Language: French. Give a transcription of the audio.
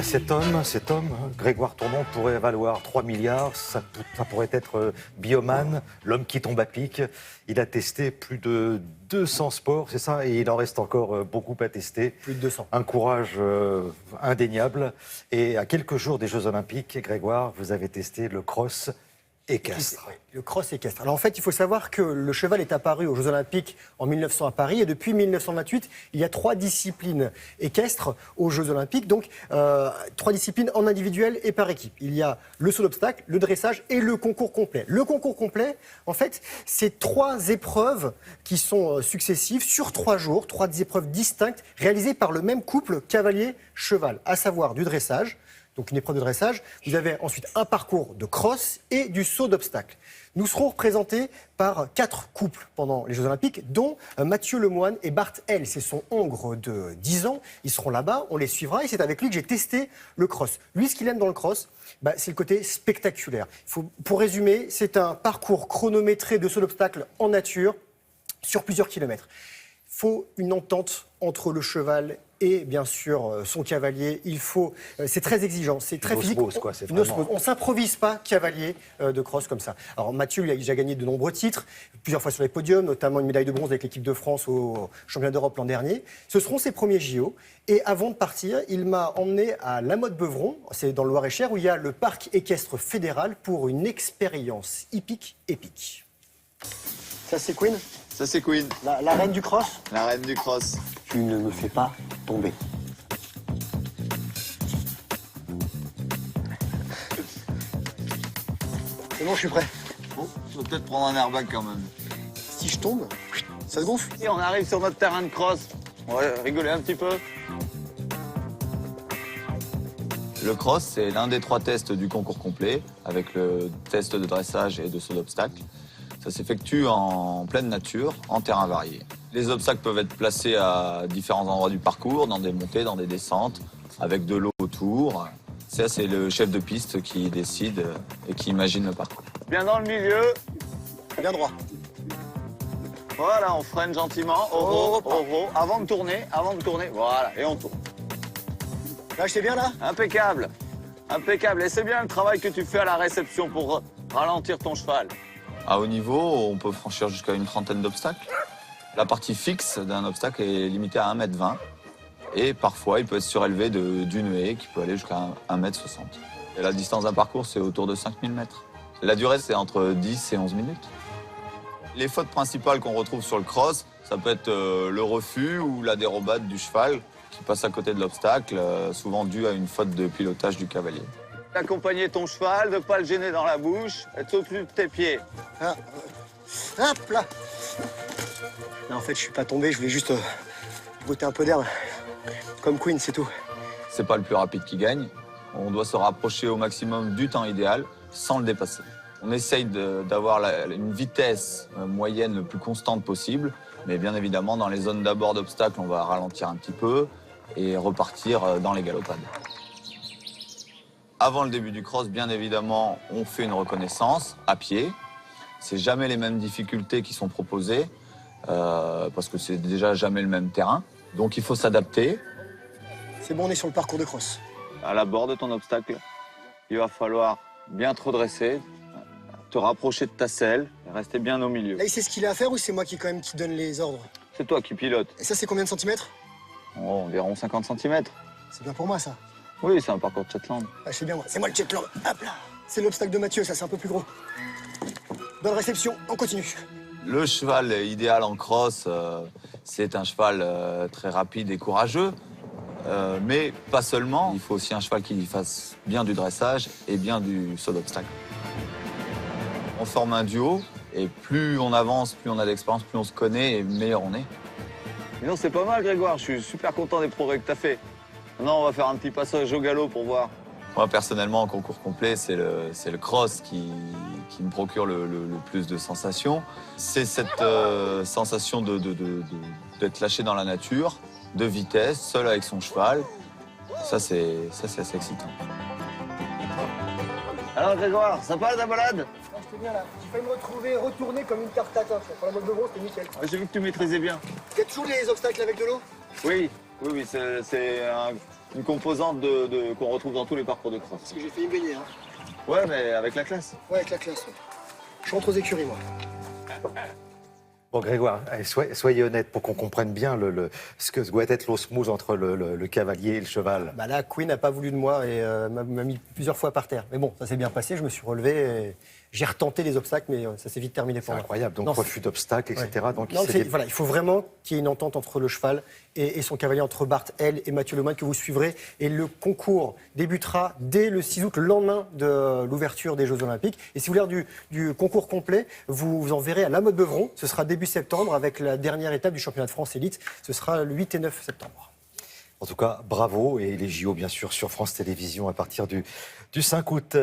Voilà, cet homme, Grégoire Tournon, pourrait valoir 3 milliards. Ça pourrait être Bioman, l'homme qui tombe à pic. Il a testé plus de 200 sports, c'est ça, et il en reste encore beaucoup à tester. Plus de 200. Un courage indéniable. Et à quelques jours des Jeux Olympiques, Grégoire, vous avez testé le cross équestre. Oui, le cross équestre. Alors en fait, il faut savoir que le cheval est apparu aux Jeux Olympiques en 1900 à Paris et depuis 1928, il y a 3 disciplines équestres aux Jeux Olympiques. Donc 3 disciplines en individuel et par équipe. Il y a le saut d'obstacle, le dressage et le concours complet. Le concours complet, en fait, c'est 3 épreuves qui sont successives sur 3 jours, 3 épreuves distinctes réalisées par le même couple cavalier-cheval, à savoir du dressage. Donc une épreuve de dressage. Vous avez ensuite un parcours de cross et du saut d'obstacle. Nous serons représentés par 4 couples pendant les Jeux Olympiques, dont Mathieu Lemoine et Bart L. C'est son hongre de 10 ans. Ils seront là-bas, on les suivra et c'est avec lui que j'ai testé le cross. Lui, ce qu'il aime dans le cross, c'est le côté spectaculaire. Pour résumer, c'est un parcours chronométré de saut d'obstacle en nature sur plusieurs kilomètres. Il faut une entente entre le cheval et bien sûr son cavalier. C'est très exigeant, c'est très physique. Quoi, c'est On s'improvise pas cavalier de cross comme ça. Alors Mathieu, il a déjà gagné de nombreux titres, plusieurs fois sur les podiums, notamment une médaille de bronze avec l'équipe de France au championnat d'Europe l'an dernier. Ce seront ses premiers JO. Et avant de partir, il m'a emmené à La Motte-Beuvron, c'est dans le Loir-et-Cher, où il y a le parc équestre fédéral pour une expérience hippique épique. Ça c'est Queen ? Ça, c'est Queen. La reine du cross ? La reine du cross. Tu ne me fais pas tomber. C'est bon, je suis prêt. Bon, faut peut-être prendre un airbag quand même. Si je tombe, ça se gonfle. Si on arrive sur notre terrain de cross, on va rigoler un petit peu. Le cross, c'est l'un des 3 tests du concours complet, avec le test de dressage et de saut d'obstacle. Ça s'effectue en pleine nature, en terrain varié. Les obstacles peuvent être placés à différents endroits du parcours, dans des montées, dans des descentes, avec de l'eau autour. Ça, c'est le chef de piste qui décide et qui imagine le parcours. Bien dans le milieu. Bien droit. Voilà, on freine gentiment. Oro. Avant de tourner. Voilà, et on tourne. Là, j'étais bien là ? Impeccable. Impeccable. Et c'est bien le travail que tu fais à la réception pour ralentir ton cheval. À haut niveau, on peut franchir jusqu'à une trentaine d'obstacles. La partie fixe d'un obstacle est limitée à 1,20 m. Et parfois, il peut être surélevé d'une haie qui peut aller jusqu'à 1,60 m. Et la distance d'un parcours, c'est autour de 5000 mètres. La durée, c'est entre 10 et 11 minutes. Les fautes principales qu'on retrouve sur le cross, ça peut être le refus ou la dérobade du cheval qui passe à côté de l'obstacle, souvent dû à une faute de pilotage du cavalier. Accompagner ton cheval, de ne pas le gêner dans la bouche, être au-dessus de tes pieds. Ah, hop là. Non, en fait, je suis pas tombé, je voulais juste botter un peu d'air. Comme Queen, c'est tout. C'est pas le plus rapide qui gagne. On doit se rapprocher au maximum du temps idéal sans le dépasser. On essaye d'avoir une vitesse moyenne le plus constante possible, mais bien évidemment, dans les zones d'abord d'obstacles, on va ralentir un petit peu et repartir dans les galopades. Avant le début du cross, bien évidemment, on fait une reconnaissance à pied. C'est jamais les mêmes difficultés qui sont proposées, parce que c'est déjà jamais le même terrain. Donc il faut s'adapter. C'est bon, on est sur le parcours de cross. À l'abord de ton obstacle, il va falloir bien te redresser, te rapprocher de ta selle et rester bien au milieu. Là, il sait ce qu'il a à faire ou c'est moi qui donne les ordres? C'est toi qui pilotes. Et ça, c'est combien de centimètres? Oh, environ 50 cm. C'est bien pour moi, ça. Oui, c'est un parcours de Shetland. Ah, c'est bien moi. C'est moi le Shetland. Hop là. C'est l'obstacle de Mathieu, ça, c'est un peu plus gros. Bonne réception, on continue. Le cheval idéal en cross, c'est un cheval très rapide et courageux. Mais pas seulement, il faut aussi un cheval qui fasse bien du dressage et bien du saut d'obstacle. On forme un duo et plus on avance, plus on a d'expérience, plus on se connaît et meilleur on est. Mais non, c'est pas mal Grégoire, je suis super content des progrès que tu as fait. Maintenant, on va faire un petit passage au galop pour voir. Moi, personnellement, en concours complet, c'est le cross qui me procure le plus de sensations. C'est cette sensation d'être lâché dans la nature, de vitesse, seul avec son cheval. Ça, c'est assez excitant. Alors Grégoire, sympa ta balade? J'étais bien là. J'ai failli me retourner comme une tarte tatin. Pour la Motte-Beuvron, c'était nickel. J'ai vu que tu maîtrisais bien. Il y a toujours les obstacles avec de l'eau? Oui, c'est une composante qu'on retrouve dans tous les parcours de cross. Parce que j'ai failli me baigner. Hein. Ouais, mais avec la classe. Ouais, avec la classe. Ouais. Je rentre aux écuries, moi. Bon, Grégoire, allez, soyez honnête pour qu'on comprenne bien ce que doit être l'osmose entre le cavalier et le cheval. Bah là, Queen n'a pas voulu de moi et m'a mis plusieurs fois par terre. Mais bon, ça s'est bien passé, je me suis relevé et j'ai retenté les obstacles, mais ça s'est vite terminé C'est pour moi. incroyable, donc Non, refus d'obstacles, etc. Ouais. Donc, Non, voilà, il faut vraiment qu'il y ait une entente entre le cheval et son cavalier, entre Bart L et Mathieu Lemoine, que vous suivrez. Et le concours débutera dès le 6 août, le lendemain de l'ouverture des Jeux Olympiques. Et si vous voulez du concours complet, vous en verrez à La Motte-Beuvron. Ce sera début septembre avec la dernière étape du championnat de France élite. Ce sera le 8 et 9 septembre. En tout cas, bravo. Et les JO, bien sûr, sur France Télévisions à partir du 5 août.